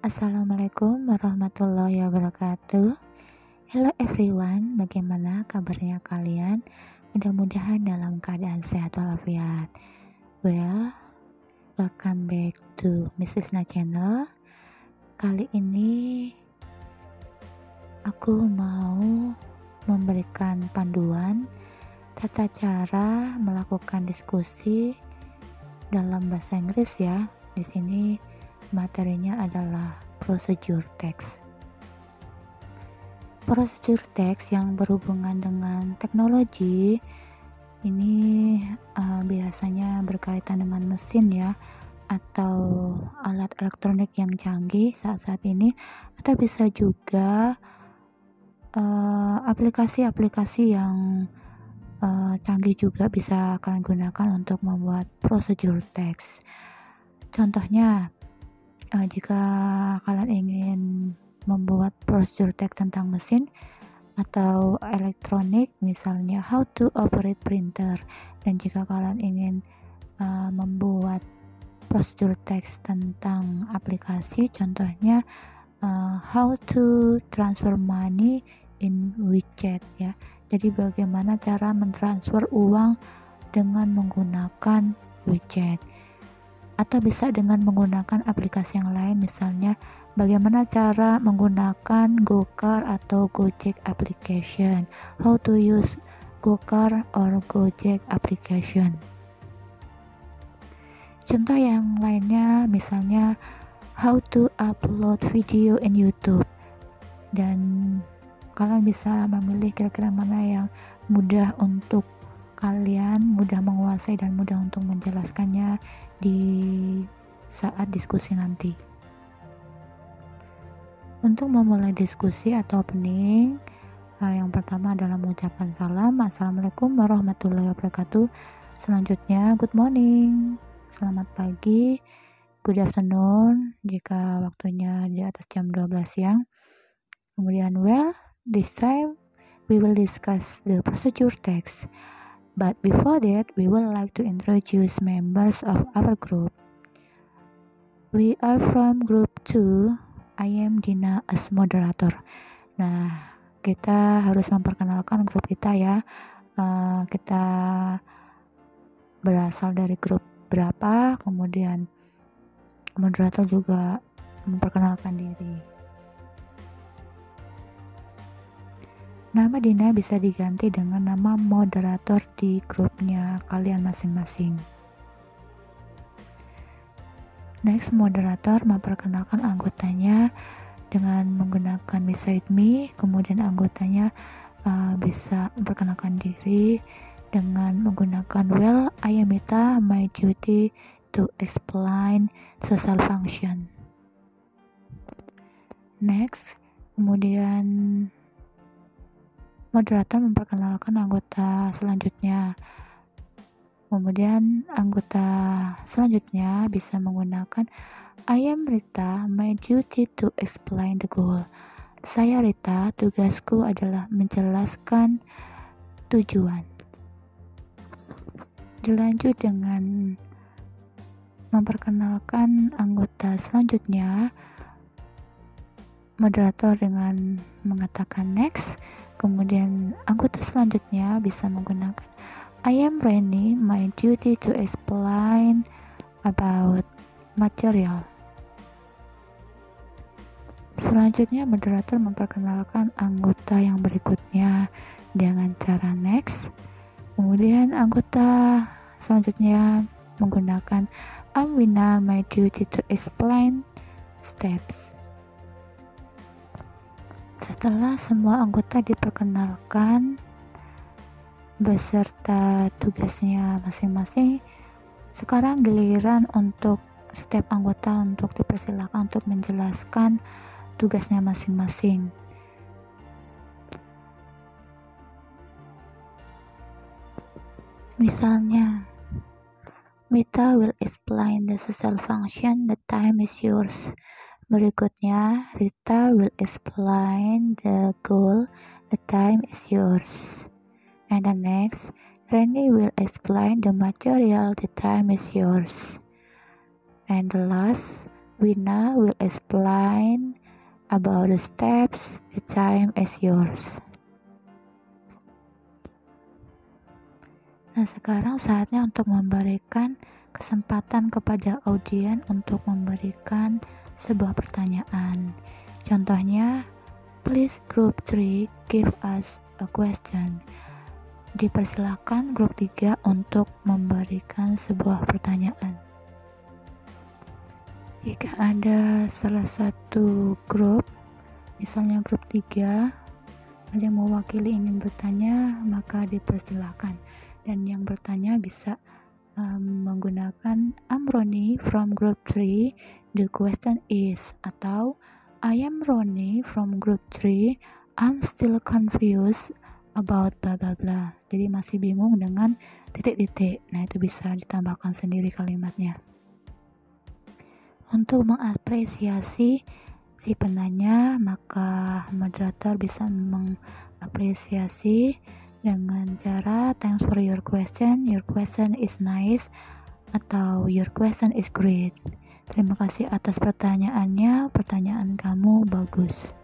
Assalamualaikum warahmatullahi wabarakatuh. Hello everyone, bagaimana kabarnya kalian? Mudah-mudahan dalam keadaan sehat walafiat. Welcome back to Miss Lisna Channel. Kali ini aku mau memberikan panduan tata cara melakukan diskusi dalam bahasa Inggris ya. Di sini materinya adalah procedure text. Procedure text yang berhubungan dengan teknologi ini biasanya berkaitan dengan mesin ya, atau alat elektronik yang canggih saat-saat ini, atau bisa juga aplikasi-aplikasi yang canggih juga bisa kalian gunakan untuk membuat procedure text. Contohnya, jika kalian ingin membuat procedure text tentang mesin atau elektronik, misalnya how to operate printer, dan jika kalian ingin membuat procedure text tentang aplikasi, contohnya how to transfer money in WeChat ya. Jadi bagaimana cara mentransfer uang dengan menggunakan WeChat, atau bisa dengan menggunakan aplikasi yang lain, misalnya bagaimana cara menggunakan GoCar atau Gojek application, how to use GoCar or Gojek application. Contoh yang lainnya misalnya how to upload video in YouTube, dan kalian bisa memilih kira-kira mana yang mudah untuk kalian, mudah menguasai dan mudah untuk menjelaskannya di saat diskusi nanti. Untuk memulai diskusi atau opening, yang pertama adalah mengucapkan salam, Assalamualaikum warahmatullahi wabarakatuh. Selanjutnya, good morning, selamat pagi, good afternoon jika waktunya di atas jam 12 siang. Kemudian, this time we will discuss the procedure text. But before that, we would like to introduce members of our group. We are from group 2. I am Dina as moderator. Nah, kita harus memperkenalkan grup kita ya. Kita berasal dari grup berapa, kemudian moderator juga memperkenalkan diri. Nama Dina bisa diganti dengan nama moderator di grupnya kalian masing-masing. Next, moderator memperkenalkan anggotanya dengan menggunakan beside me, kemudian anggotanya bisa memperkenalkan diri dengan menggunakan I am Mita, my duty to explain social function. Next, kemudian moderator memperkenalkan anggota selanjutnya. Kemudian anggota selanjutnya bisa menggunakan I am Rita, my duty to explain the goal. Saya Rita, tugasku adalah menjelaskan tujuan. Dilanjut dengan memperkenalkan anggota selanjutnya, moderator dengan mengatakan next. Kemudian anggota selanjutnya bisa menggunakan I am Reni, my duty to explain about material. Selanjutnya moderator memperkenalkan anggota yang berikutnya dengan cara next. Kemudian anggota selanjutnya menggunakan I'm Wina, my duty to explain steps. Setelah semua anggota diperkenalkan beserta tugasnya masing-masing, sekarang giliran untuk setiap anggota untuk dipersilakan untuk menjelaskan tugasnya masing-masing. Misalnya, Mita will explain the social function, the time is yours. Berikutnya, Rita will explain the goal, the time is yours. And the next, Randy will explain the material, the time is yours. And the last, Wina will explain about the steps. The time is yours. Nah, sekarang saatnya untuk memberikan kesempatan kepada audiens untuk memberikan sebuah pertanyaan. Contohnya, please group 3 give us a question. Dipersilakan grup 3 untuk memberikan sebuah pertanyaan. Jika ada salah satu grup, misalnya grup 3, ada yang mewakili ingin bertanya, maka dipersilakan. Dan yang bertanya bisa menggunakan I'm Roni from group 3, the question is, atau I am Roni from group 3, I'm still confused about bla bla bla. Jadi masih bingung dengan titik-titik. Nah, itu bisa ditambahkan sendiri kalimatnya. Untuk mengapresiasi si penanya, maka moderator bisa mengapresiasi dengan cara thanks for your question is nice, atau your question is great. Terima kasih atas pertanyaannya, pertanyaan kamu bagus.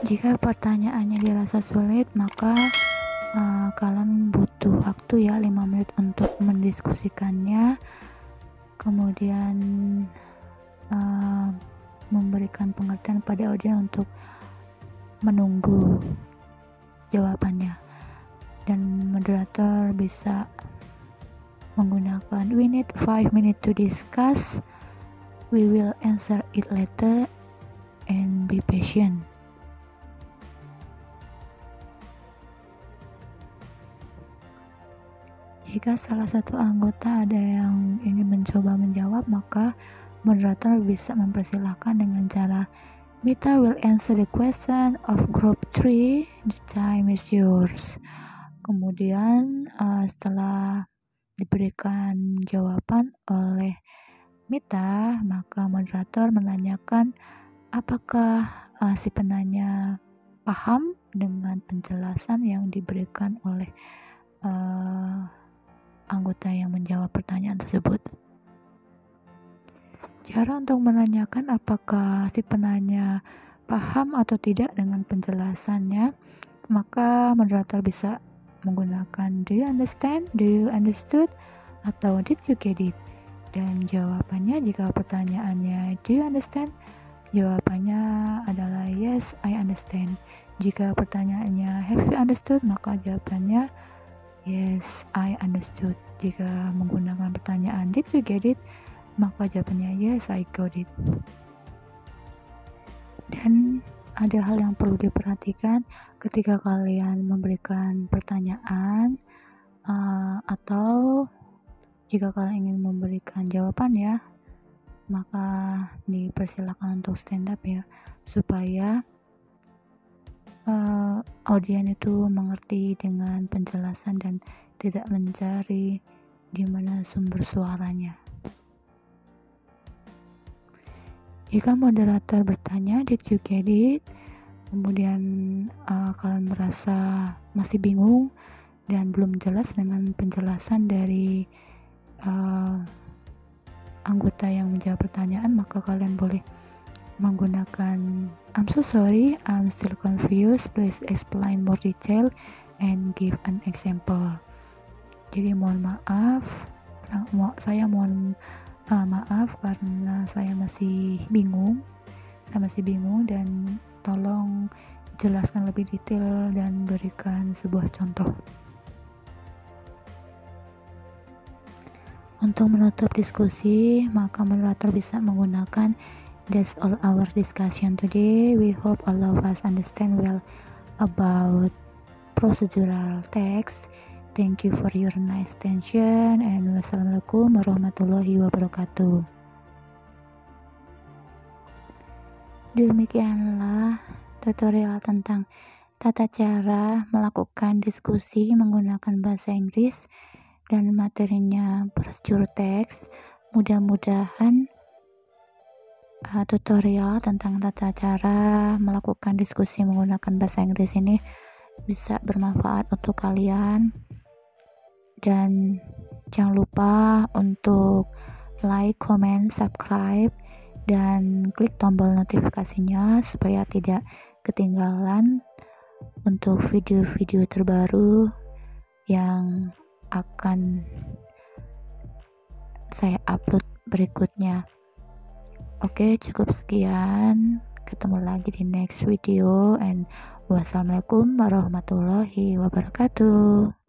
Jika pertanyaannya dirasa sulit, maka kalian butuh waktu ya 5 menit untuk mendiskusikannya, kemudian memberikan pengertian pada audiens untuk menunggu jawabannya. Dan moderator bisa menggunakan we need 5 minutes to discuss, we will answer it later, and be patient. Jika salah satu anggota ada yang ingin mencoba menjawab, maka moderator bisa mempersilahkan dengan cara Mita will answer the question of group 3, the time is yours. Kemudian setelah diberikan jawaban oleh Mita, maka moderator menanyakan apakah si penanya paham dengan penjelasan yang diberikan oleh anggota yang menjawab pertanyaan tersebut. Cara untuk menanyakan apakah si penanya paham atau tidak dengan penjelasannya, maka moderator bisa menggunakan do you understand, do you understood, atau did you get it. Dan jawabannya jika pertanyaannya do you understand, jawabannya adalah yes, I understand. Jika pertanyaannya have you understood, maka jawabannya yes, I understood. Jika menggunakan pertanyaan did you get it, maka jawabannya yes, I got it. Dan ada hal yang perlu diperhatikan ketika kalian memberikan pertanyaan atau jika kalian ingin memberikan jawaban ya, maka dipersilakan untuk stand up ya, supaya audiens itu mengerti dengan penjelasan dan tidak mencari di mana sumber suaranya. Jika moderator bertanya did you get it, kemudian kalian merasa masih bingung dan belum jelas dengan penjelasan dari anggota yang menjawab pertanyaan, maka kalian boleh menggunakan I'm so sorry, I'm still confused, please explain more detail and give an example. Jadi mohon maaf, saya mohon maaf karena saya masih bingung dan tolong jelaskan lebih detail dan berikan sebuah contoh. Untuk menutup diskusi, maka moderator bisa menggunakan that's all our discussion today. We hope all of us understand well about procedural text. Thank you for your nice attention and wassalamualaikum warahmatullahi wabarakatuh. Demikianlah tutorial tentang tata cara melakukan diskusi menggunakan bahasa Inggris dan materinya prosedur teks. Mudah-mudahan tutorial tentang tata cara melakukan diskusi menggunakan bahasa Inggris ini bisa bermanfaat untuk kalian. Dan jangan lupa untuk like, comment, subscribe, dan klik tombol notifikasinya supaya tidak ketinggalan untuk video-video terbaru yang akan saya upload berikutnya. Oke, cukup sekian. Ketemu lagi di next video, and wassalamualaikum warahmatullahi wabarakatuh.